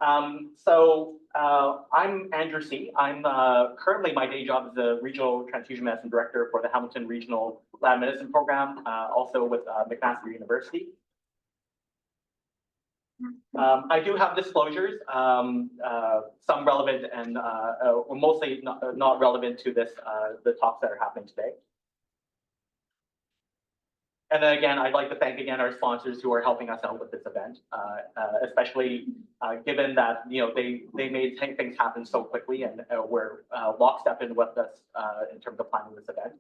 I'm Andrew C. I'm currently, my day job is the Regional Transfusion Medicine Director for the Hamilton Regional Lab Medicine Program, also with McMaster University. I do have disclosures, some relevant and mostly not relevant to this, the talks that are happening today. And then again, I'd like to thank again our sponsors who are helping us out with this event, especially given that they made things happen so quickly and we're lockstep in with us in terms of planning this event.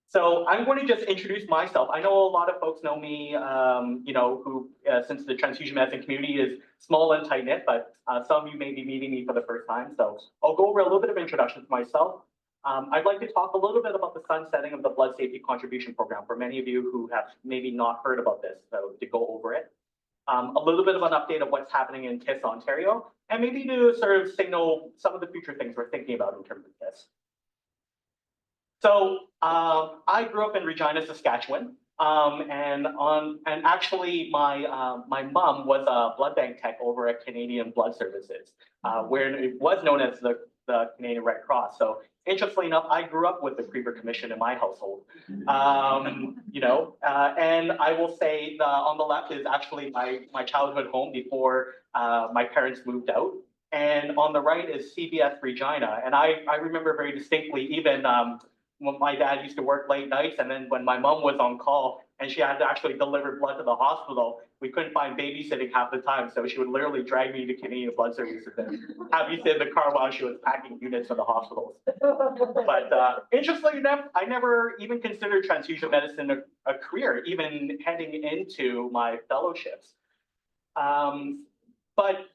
So I'm going to just introduce myself. I know a lot of folks know me, who since the transfusion medicine community is small and tight knit, but some of you may be meeting me for the first time. So I'll go over a little bit of introduction to myself. I'd like to talk a little bit about the sunsetting of the Blood Safety Contribution Program for many of you who have maybe not heard about this, so to go over it. A little bit of an update of what's happening in TTISS Ontario, and maybe to sort of signal some of the future things we're thinking about in terms of TTISS. So I grew up in Regina, Saskatchewan, and actually my mom was a blood bank tech over at Canadian Blood Services, where it was known as the Canadian Red Cross. So interestingly enough, I grew up with the Creeper Commission in my household, and I will say on the left is actually my childhood home before my parents moved out. And on the right is CBS Regina. And I remember very distinctly even when my dad used to work late nights, and then when my mom was on call and she had to actually deliver blood to the hospital, we couldn't find babysitting half the time. So she would literally drag me to Canadian Blood Services and have me sit in the car while she was packing units for the hospitals. But interestingly enough, I never even considered transfusion medicine a career, even heading into my fellowships. But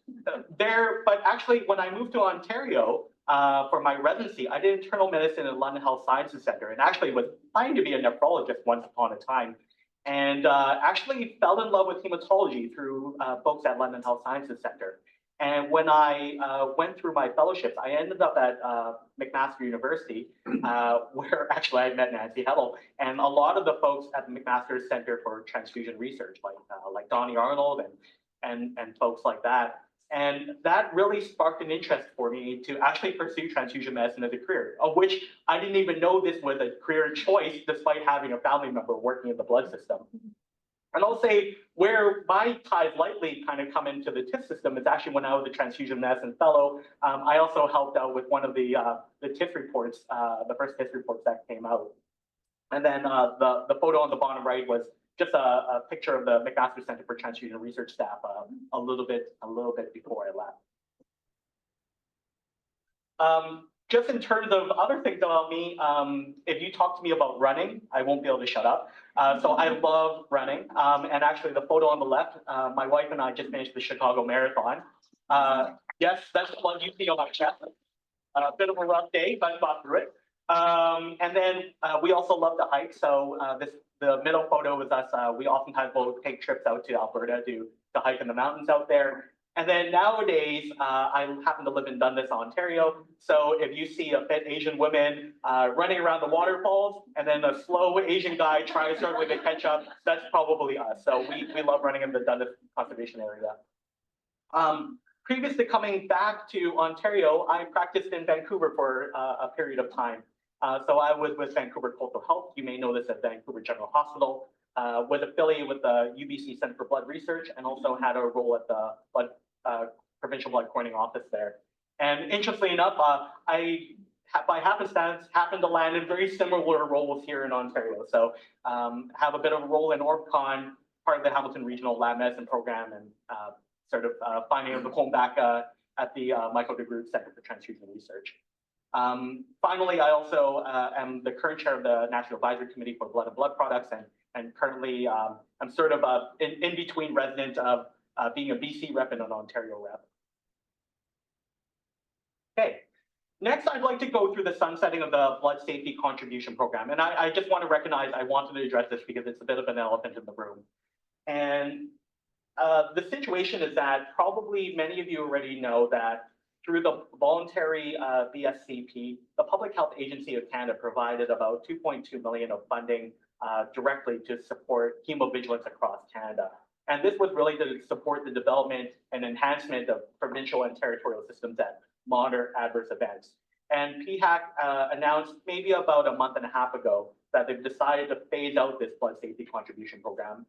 actually, when I moved to Ontario for my residency, I did internal medicine at London Health Sciences Centre, and actually was planning to be a nephrologist once upon a time, and actually fell in love with hematology through folks at London Health Sciences Centre. And when I went through my fellowships, I ended up at McMaster University, where actually I met Nancy Hedl, and a lot of the folks at the McMaster Centre for Transfusion Research, like Donnie Arnold and folks like that. And that really sparked an interest for me to actually pursue transfusion medicine as a career, of which I didn't even know this was a career choice, despite having a family member working in the blood system. And I'll say where my ties lightly kind of come into the TISS system is actually when I was a transfusion medicine fellow. I also helped out with one of the TISS reports, the first TISS reports that came out. And then the photo on the bottom right was just a picture of the McMaster Center for Transfusion Research staff a little bit before I left. Just in terms of other things about me, if you talk to me about running, I won't be able to shut up. So I love running. And actually the photo on the left, my wife and I just finished the Chicago Marathon. Yes, that's the one you see on my chest. A bit of a rough day, but got through it. And then we also love to hike. So the middle photo is us. We oftentimes will take trips out to Alberta to hike in the mountains out there. And then nowadays, I happen to live in Dundas, Ontario. So if you see a fit Asian woman running around the waterfalls, and then a slow Asian guy trying to circle to catch up, that's probably us. So we love running in the Dundas Conservation Area. Previous to coming back to Ontario, I practiced in Vancouver for a period of time. So I was with Vancouver Cultural Health. You may know this as Vancouver General Hospital. Was affiliated with the UBC Center for Blood Research, and also had a role at the provincial blood coordinating office there. And interestingly enough, I, by happenstance, happened to land in very similar roles here in Ontario. So have a bit of a role in OrbCon, part of the Hamilton Regional Lab Medicine Program, and sort of finding a home back at the Michael DeGroot Center for Transfusion Research. Finally, I also am the current chair of the National Advisory Committee for Blood and Blood Products, and currently I'm sort of in between resident of being a BC rep and an Ontario rep. Okay, next I'd like to go through the sunsetting of the Blood Safety Contribution Program. And I just want to recognize I wanted to address this because it's a bit of an elephant in the room. And the situation is that probably many of you already know that through the voluntary BSCP, the Public Health Agency of Canada provided about $2.2 million of funding directly to support hemovigilance across Canada. And this was really to support the development and enhancement of provincial and territorial systems that monitor adverse events. And PHAC announced maybe about a month and a half ago that they've decided to phase out this blood safety contribution program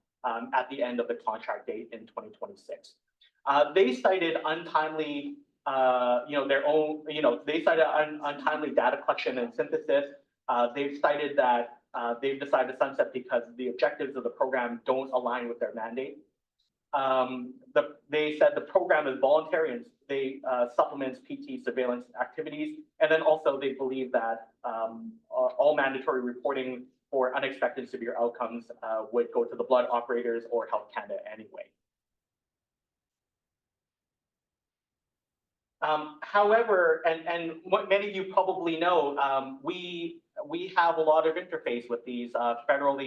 at the end of the contract date in 2026. They cited untimely, they cited untimely data collection and synthesis. They've cited that they've decided to sunset because the objectives of the program don't align with their mandate. They said the program is voluntary and they supplements PT surveillance activities. And then also they believe that all mandatory reporting for unexpected severe outcomes would go to the blood operators or Health Canada anyway. However, and what many of you probably know, we have a lot of interface with these federal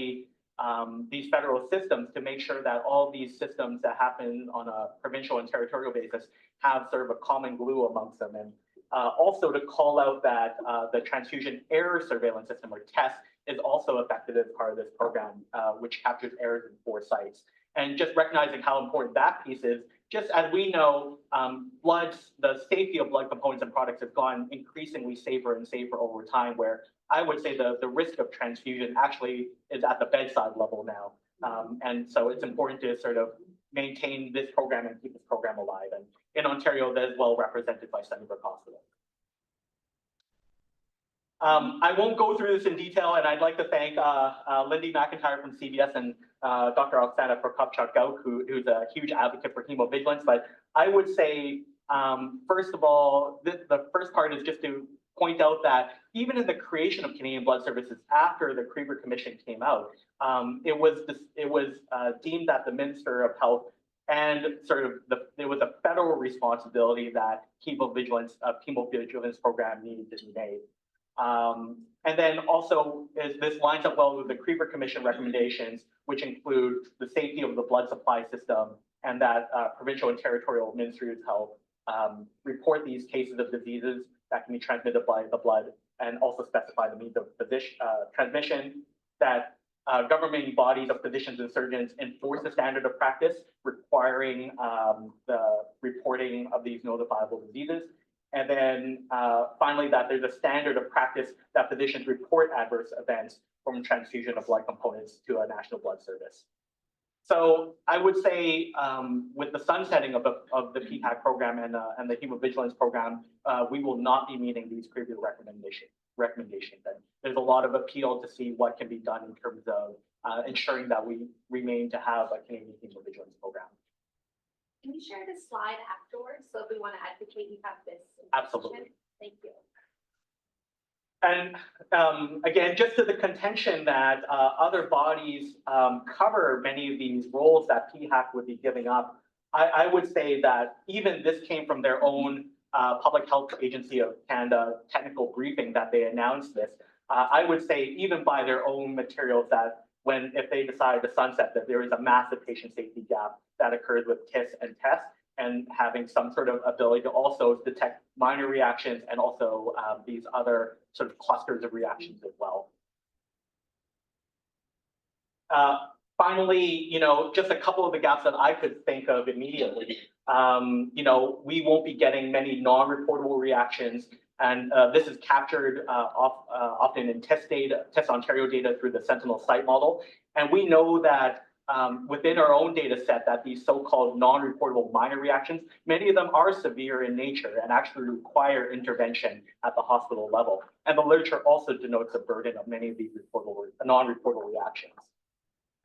systems to make sure that all these systems that happen on a provincial and territorial basis have sort of a common glue amongst them. And also to call out that the transfusion error surveillance system, or TTISS, is also effective as part of this program, which captures errors in 4 sites. And just recognizing how important that piece is, just as we know, the safety of blood components and products has gone increasingly safer and safer over time, where I would say the risk of transfusion actually is at the bedside level now. And so it's important to sort of maintain this program and keep this program alive. And in Ontario, that is well represented by Sunnybrook Hospital. I won't go through this in detail, and I'd like to thank Lindy McIntyre from CBS and Dr. Oksana Prokopchuk-Gauk, who's a huge advocate for hemovigilance. But I would say, first of all, the first part is just to point out that even in the creation of Canadian Blood Services after the Krieger Commission came out, it was deemed that the Minister of Health and there was a federal responsibility that hemovigilance program needed to be made. And then also, this lines up well with the Krieger Commission recommendations, which include the safety of the blood supply system, and that provincial and territorial ministries of health report these cases of diseases that can be transmitted by the blood, and also specify the means of transmission, that governing bodies of physicians and surgeons enforce the standard of practice requiring the reporting of these notifiable diseases. And then finally, that there's a standard of practice that physicians report adverse events from transfusion of blood components to a national blood service. So I would say with the sunsetting of the PPAC program and the hemovigilance program, we will not be meeting these previous recommendations. And there's a lot of appeal to see what can be done in terms of ensuring that we remain to have a Canadian hemovigilance program. Can you share this slide afterwards? So if we want to advocate, you have this. Absolutely. Thank you. And again, just to the contention that other bodies cover many of these roles that PHAC would be giving up, I would say that even this came from their own Public Health Agency of Canada technical briefing that they announced this. I would say even by their own materials that if they decide to sunset, that there is a massive patient safety gap that occurs with TTISS and TESS, and having some sort of ability to also detect minor reactions and also these other sort of clusters of reactions as well. Finally, just a couple of the gaps that I could think of immediately. We won't be getting many non-reportable reactions, and this is captured often in TESS Ontario data through the Sentinel site model. And we know that within our own data set that these so-called non-reportable minor reactions, many of them are severe in nature and actually require intervention at the hospital level. And the literature also denotes the burden of many of these non-reportable reactions.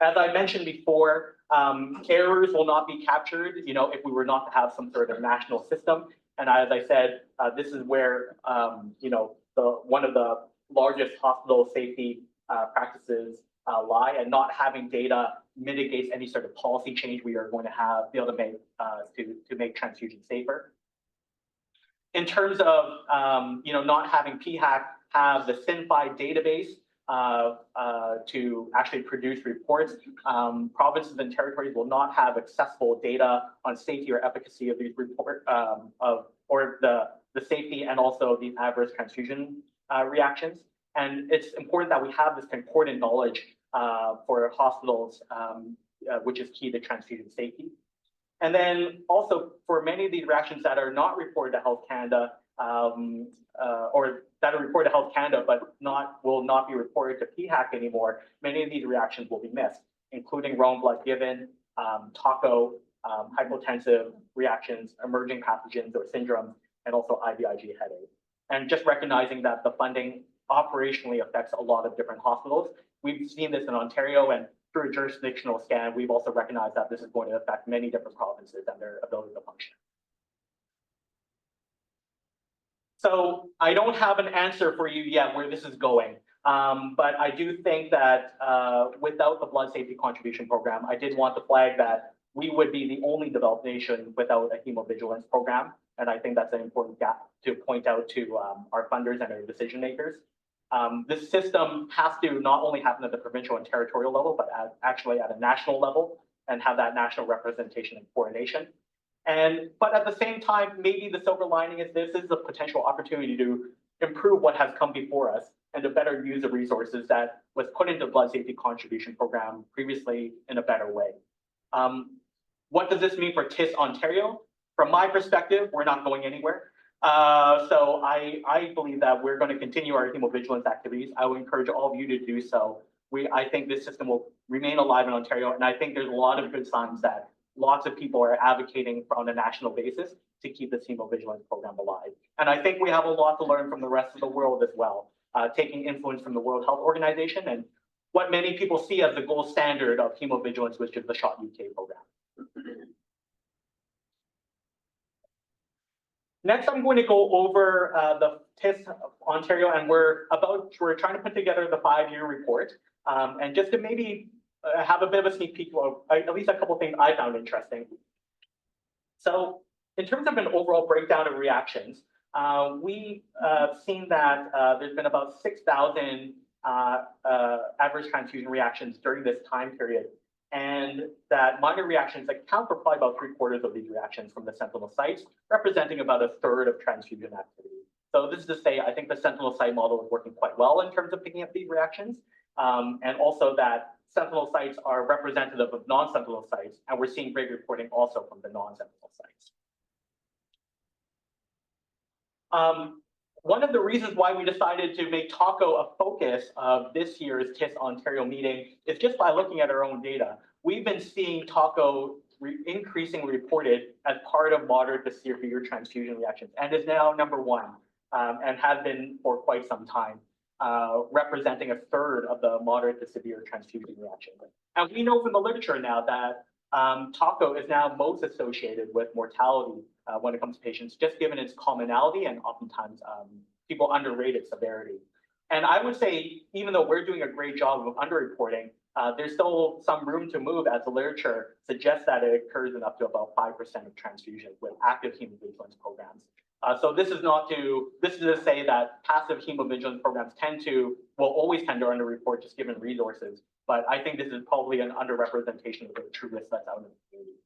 As I mentioned before, errors will not be captured, if we were not to have some sort of national system. And as I said, this is where, one of the largest hospital safety practices lie, and not having data mitigates any sort of policy change we are going to be able to make to make transfusion safer. In terms of not having PHAC have the SynFi database to actually produce reports, provinces and territories will not have accessible data on safety or efficacy of these reports or the safety and also the adverse transfusion reactions. And it's important that we have this concordant knowledge for hospitals which is key to transfusion safety. And then also for many of these reactions that are not reported to Health Canada, or that are reported to Health Canada but will not be reported to PHAC anymore, many of these reactions will be missed, including wrong blood given, TACO, hypotensive reactions, emerging pathogens or syndromes, and also IVIG headache. And just recognizing that the funding operationally affects a lot of different hospitals. We've seen this in Ontario, and through a jurisdictional scan, we've also recognized that this is going to affect many different provinces and their ability to function. So I don't have an answer for you yet where this is going, but I do think that without the blood safety contribution program, I did want to flag that we would be the only developed nation without a hemovigilance program. And I think that's an important gap to point out to our funders and our decision makers. This system has to not only happen at the provincial and territorial level, but actually at a national level and have that national representation and coordination. But at the same time, maybe the silver lining is this is a potential opportunity to improve what has come before us and to better use the resources that was put into the blood safety contribution program previously in a better way. What does this mean for TTISS Ontario? From my perspective, we're not going anywhere. So I believe that we're going to continue our hemovigilance activities. I would encourage all of you to do so. I think this system will remain alive in Ontario, and I think there's a lot of good signs that lots of people are advocating on a national basis to keep this hemovigilance program alive. And I think we have a lot to learn from the rest of the world as well, taking influence from the World Health Organization and what many people see as the gold standard of hemovigilance, which is the SHOT UK program. Next, I'm going to go over the TTISS Ontario, and we're trying to put together the 5-year report. And just to maybe have a bit of a sneak peek of at least a couple of things I found interesting. So in terms of an overall breakdown of reactions, we've seen that there's been about 6,000 adverse transfusion reactions during this time period, and that minor reactions account for probably about 3/4 of these reactions from the sentinel sites, representing about 1/3 of transfusion activity. So this is to say, I think the sentinel site model is working quite well in terms of picking up these reactions, and also that sentinel sites are representative of non-sentinel sites, and we're seeing great reporting also from the non-sentinel sites. One of the reasons why we decided to make TACO a focus of this year's TTISS Ontario meeting is just by looking at our own data. We've been seeing TACO increasingly reported as part of moderate to severe transfusion reactions, and is now #1, and has been for quite some time, representing 1/3 of the moderate to severe transfusion reactions. And we know from the literature now that TACO is now most associated with mortality when it comes to patients, just given its commonality and oftentimes people underrate its severity. And I would say, even though we're doing a great job of underreporting, there's still some room to move, as the literature suggests that it occurs in up to about 5% of transfusions with active hemovigilance programs. So this is to say that passive hemovigilance programs will always tend to underreport just given resources. But I think this is probably an underrepresentation of the true risk that's out in the community.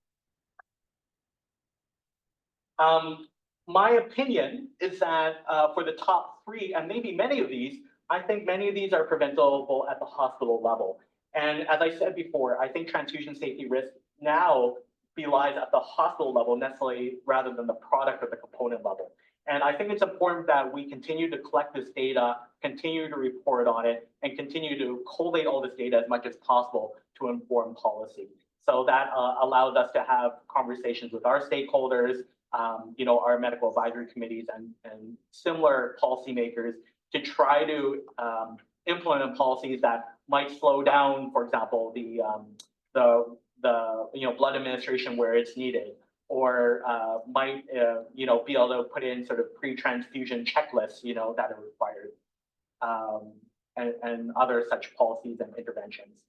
My opinion is that for the top 3, and maybe many of these, I think many of these are preventable at the hospital level. And as I said before, I think transfusion safety risk now belies at the hospital level necessarily rather than the product or the component level. And I think it's important that we continue to collect this data, continue to report on it, and continue to collate all this data as much as possible to inform policy. So that allows us to have conversations with our stakeholders, our medical advisory committees and similar policymakers to try to implement policies that might slow down, for example, the blood administration where it's needed, or might be able to put in sort of pre-transfusion checklists that are required, and other such policies and interventions.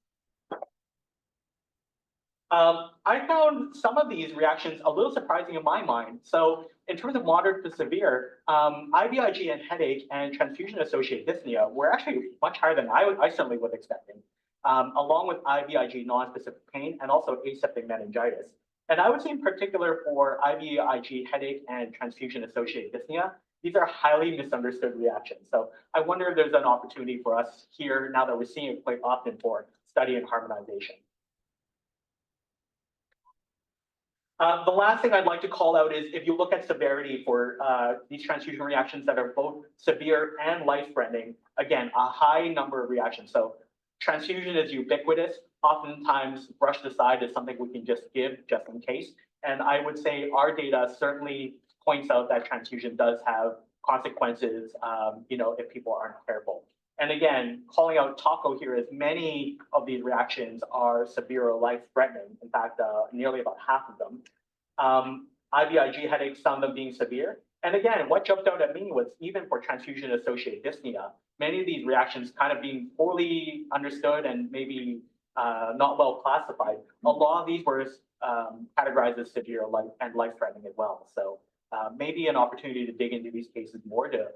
I found some of these reactions a little surprising in my mind. So in terms of moderate to severe, IVIG and headache and transfusion-associated dyspnea were actually much higher than I certainly was expecting, along with IVIG non-specific pain and also aseptic meningitis. And I would say in particular for IVIG headache and transfusion-associated dyspnea, these are highly misunderstood reactions. So I wonder if there's an opportunity for us here, now that we're seeing it quite often, for study and harmonization. The last thing I'd like to call out is if you look at severity for these transfusion reactions that are both severe and life-threatening, again, a high number of reactions. So transfusion is ubiquitous, oftentimes brushed aside as something we can just give just in case. And I would say our data certainly points out that transfusion does have consequences, if people aren't careful. And again, calling out TACO here is many of these reactions are severe or life-threatening. In fact, nearly about half of them. IVIG headaches, some of them being severe. And again, what jumped out at me was even for transfusion-associated dyspnea, many of these reactions kind of being poorly understood and maybe not well classified. A lot of these were categorized as severe and life-threatening as well. So maybe an opportunity to dig into these cases more to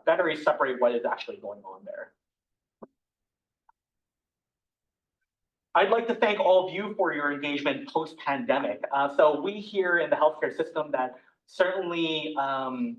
better separate what is actually going on there. I'd like to thank all of you for your engagement post-pandemic. So we here in the healthcare system that certainly, health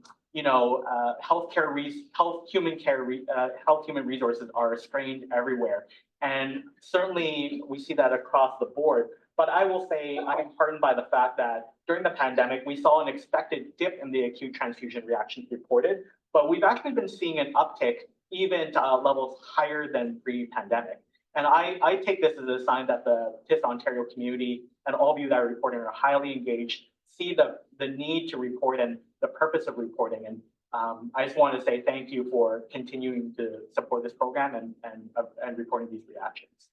human resources are strained everywhere. And certainly we see that across the board. But I will say I'm heartened by the fact that during the pandemic, we saw an expected dip in the acute transfusion reactions reported, but we've actually been seeing an uptick even to levels higher than pre-pandemic. And I take this as a sign that the TTISS Ontario community and all of you that are reporting are highly engaged, see the need to report and the purpose of reporting. And I just want to say thank you for continuing to support this program and reporting these reactions.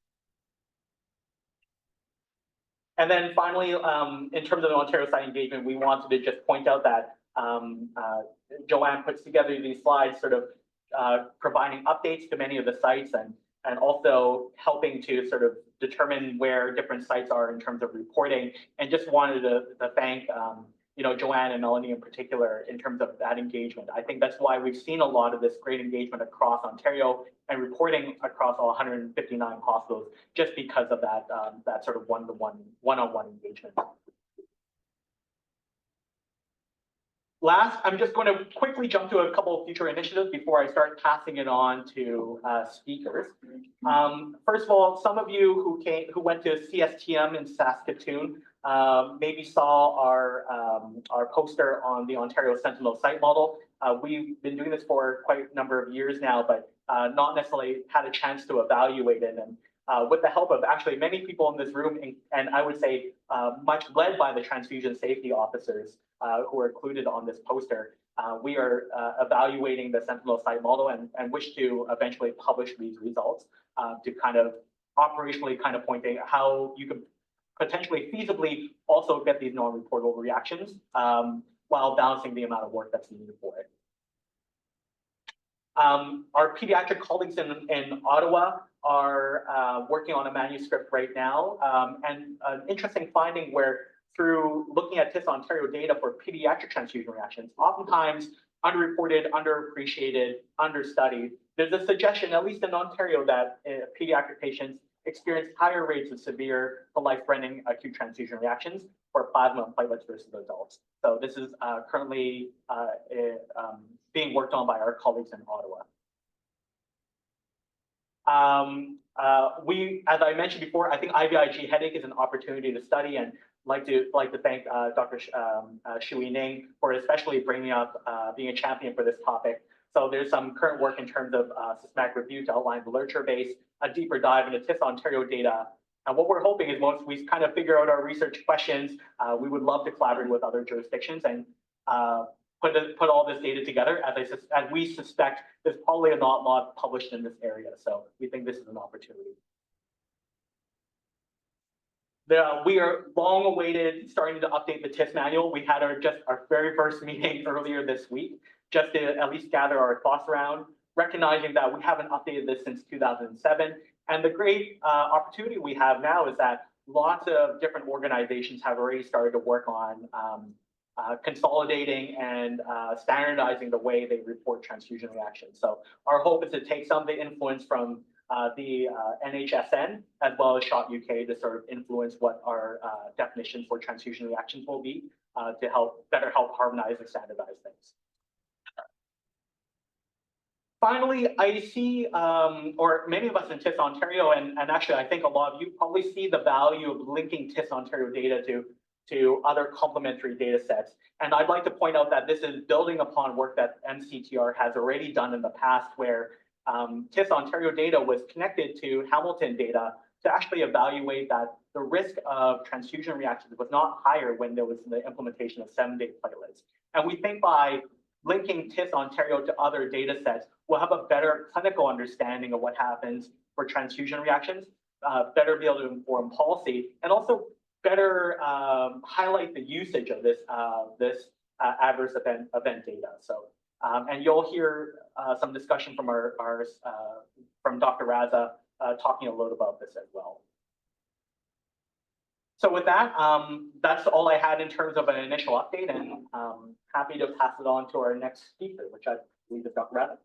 And then finally, in terms of the Ontario site engagement, we wanted to just point out that Joanne puts together these slides sort of providing updates to many of the sites and also helping to sort of determine where different sites are in terms of reporting. And just wanted to thank Joanne and Melanie in particular in terms of that engagement. I think that's why we've seen a lot of this great engagement across Ontario and reporting across all 159 hospitals, just because of that that sort of one-on-one engagement. Last, I'm just going to quickly jump to a couple of future initiatives before I start passing it on to speakers. First of all, some of you who went to CSTM in Saskatoon maybe saw our poster on the Ontario Sentinel site model. We've been doing this for quite a number of years now, but not necessarily had a chance to evaluate it. And with the help of actually many people in this room, and I would say much led by the transfusion safety officers who are included on this poster, we are evaluating the Sentinel site model and wish to eventually publish these results to kind of operationally kind of pointing how you could potentially feasibly also get these non-reportable reactions while balancing the amount of work that's needed for it. Our pediatric colleagues in Ottawa are working on a manuscript right now, and an interesting finding where through looking at TTISS Ontario data for pediatric transfusion reactions, oftentimes underreported, underappreciated, understudied, there's a suggestion, at least in Ontario, that pediatric patients experience higher rates of severe to life-threatening acute transfusion reactions for plasma and platelets versus adults. So this is currently being worked on by our colleagues in Ottawa. As I mentioned before, I think IVIG headache is an opportunity to study, and like to thank Dr. Shui Ning for especially bringing up being a champion for this topic. So there's some current work in terms of systematic review to outline the literature base, a deeper dive into TTISS Ontario data. And what we're hoping is once we kind of figure out our research questions, we would love to collaborate with other jurisdictions and put all this data together. As we suspect, there's probably not a lot published in this area. So we think this is an opportunity. We are long awaited starting to update the TTISS manual. We had our very first meeting earlier this week, just to at least gather our thoughts around, recognizing that we haven't updated this since 2007. And the great opportunity we have now is that lots of different organizations have already started to work on consolidating and standardizing the way they report transfusion reactions. So our hope is to take some of the influence from the NHSN as well as SHOT UK to sort of influence what our definitions for transfusion reactions will be to better help harmonize and standardize things. Finally, I see, or many of us in TTISS Ontario, and actually I think a lot of you probably see the value of linking TTISS Ontario data to other complementary data sets. And I'd like to point out that this is building upon work that MCTR has already done in the past, where TTISS Ontario data was connected to Hamilton data to actually evaluate that the risk of transfusion reactions was not higher when there was the implementation of 7-day platelets. And we think by linking TTISS Ontario to other data sets, we'll have a better clinical understanding of what happens for transfusion reactions, better be able to inform policy, and also better highlight the usage of this adverse event data. So, and you'll hear some discussion from from Dr. Raza talking a little about this as well. So with that, that's all I had in terms of an initial update, and happy to pass it on to our next speaker, which I believe is Dr. Raza.